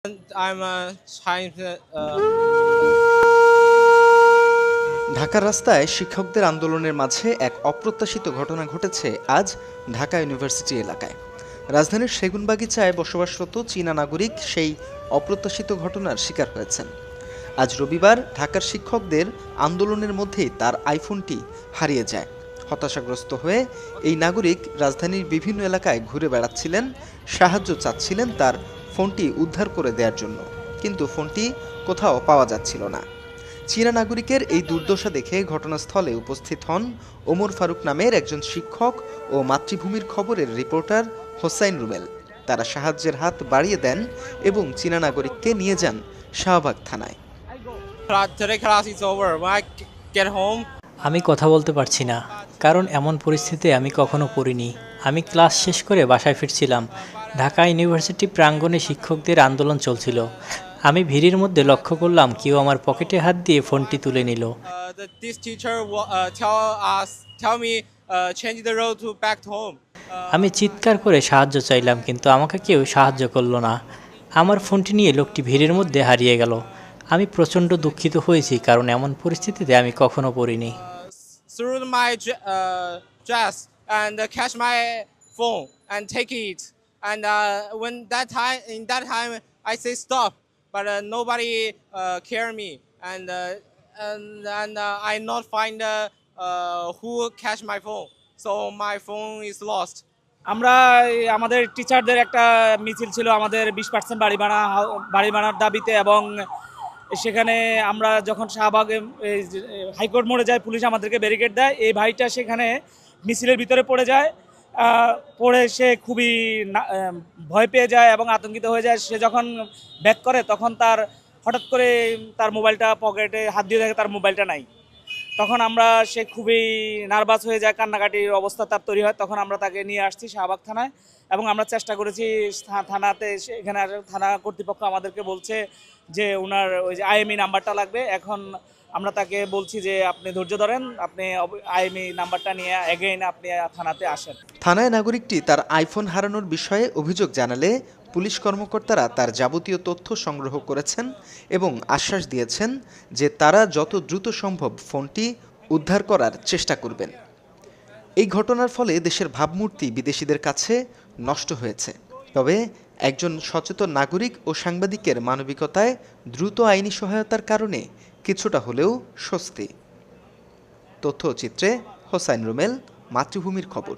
I'm trying to. ঢাকার রাস্তায় শিক্ষকদের আন্দোলনের মাঝে এক অপ্রত্যাশিত ঘটনা ঘটেছে আজ ঢাকা ইউনিভার্সিটি এলাকায়। রাজধানীর সেগুনবাগিচায় বসবাসরত চীনা নাগরিক সেই অপ্রত্যাশিত ঘটনার শিকার হয়েছেন। আজ রবিবার ঢাকার শিক্ষকদের আন্দোলনের মধ্যেই তার আইফোনটি হারিয়ে যায়। হতাশাগ্রস্ত হয়ে এই নাগরিক রাজধানীর বিভিন্ন এলাকায় ঘুরে বেড়াচ্ছিলেন, সাহায্য চাচ্ছিলেন তার ফোনটি উদ্ধার করে দেওয়ার জন্য, কিন্তু ফোনটি কোথাও পাওয়া যাচ্ছিল না। চীনা নাগরিকের এই দুর্দশা দেখে ঘটনাস্থলে উপস্থিত হন ওমর ফারুক নামের একজন শিক্ষক ও মাতৃভূমির খবরের রিপোর্টার হোসাইন রুমেল। তারা সাহায্যের হাত বাড়িয়ে দেন এবং চীনা নাগরিককে নিয়ে যান শাহবাগ থানায়। Today class is over. When I get home, আমি কথা বলতে পারছি না, কারণ এমন পরিস্থিতিতে আমি কখনো পড়িনি। আমি ক্লাস শেষ করে বাসায় ফিরছিলাম। ঢাকা ইউনিভার্সিটি প্রাঙ্গণে শিক্ষকদের আন্দোলন চলছিল। আমি ভিড়ের মধ্যে লক্ষ্য করলাম কেউ আমার পকেটে হাত দিয়ে ফোনটি তুলে নিল। this teacher tell me change the road to back to home. আমি চিৎকার করে সাহায্য চাইলাম, কিন্তু আমাকে কেউ সাহায্য করলো না। আমার ফোনটি নিয়ে লোকটি ভিড়ের মধ্যে হারিয়ে গেল। আমি প্রচণ্ড দুঃখিত হয়েছি, কারণ এমন পরিস্থিতিতে আমি কখনো পড়িনি। Through my dress and catch my phone and take it. And when in that time, I say stop, but nobody care me, and I not find who catch my phone, so my phone is lost. আমরা আমাদের টিচারদের একটা মিছিল ছিল আমাদের 20% বাড়ি বানার দাবিতে, এবং সেখানে আমরা যখন শাহবাগে হাইকোর্ট মোড়ে যাই, পুলিশ আমাদেরকে ব্যারিকেড দেয়। এই ভাইটা সেখানে মিছিলের ভিতরে পড়ে যায়, পড়ে সে খুবই ভয় পেয়ে যায় এবং আতঙ্কিত হয়ে যায়। সে যখন ব্যাক করে তখন তার হঠাৎ করে তার মোবাইলটা পকেটে হাত দিয়ে দেখে তার মোবাইলটা নাই। তখন সে খুবই নার্ভাস হয়ে যায়, কান্নাকাটির অবস্থা তার তৈরি হয়। তখন আমরা তাকে নিয়ে আসছি শাহবাগ থানায়, এবং আমরা চেষ্টা করেছি থানাতে। এখানে থানা কর্তৃপক্ষ আমাদেরকে বলছে যে ওনার ওই যে আইএমই নাম্বারটা লাগবে। এখন আমরা তাকে বলছি যে আপনি ধৈর্য ধরেন, আপনি আইএমই নাম্বারটা নিয়ে এগেইন আপনি থানাতে আসেন। থানায় নাগরিকটি তার আইফোন হারানোর বিষয়ে অভিযোগ জানালে পুলিশ কর্মকর্তারা তার যাবতীয় তথ্য সংগ্রহ করেছেন এবং আশ্বাস দিয়েছেন যে তারা যত দ্রুত সম্ভব ফোনটি উদ্ধার করার চেষ্টা করবেন। এই ঘটনার ফলে দেশের ভাবমূর্তি বিদেশিদের কাছে নষ্ট হয়েছে। তবে একজন সচেতন নাগরিক ও সাংবাদিকের মানবিকতায় দ্রুত আইনি সহায়তার কারণে কিছুটা হলেও স্বস্তি। তথ্যচিত্রে হোসাইন রুমেল, মাতৃভূমির খবর।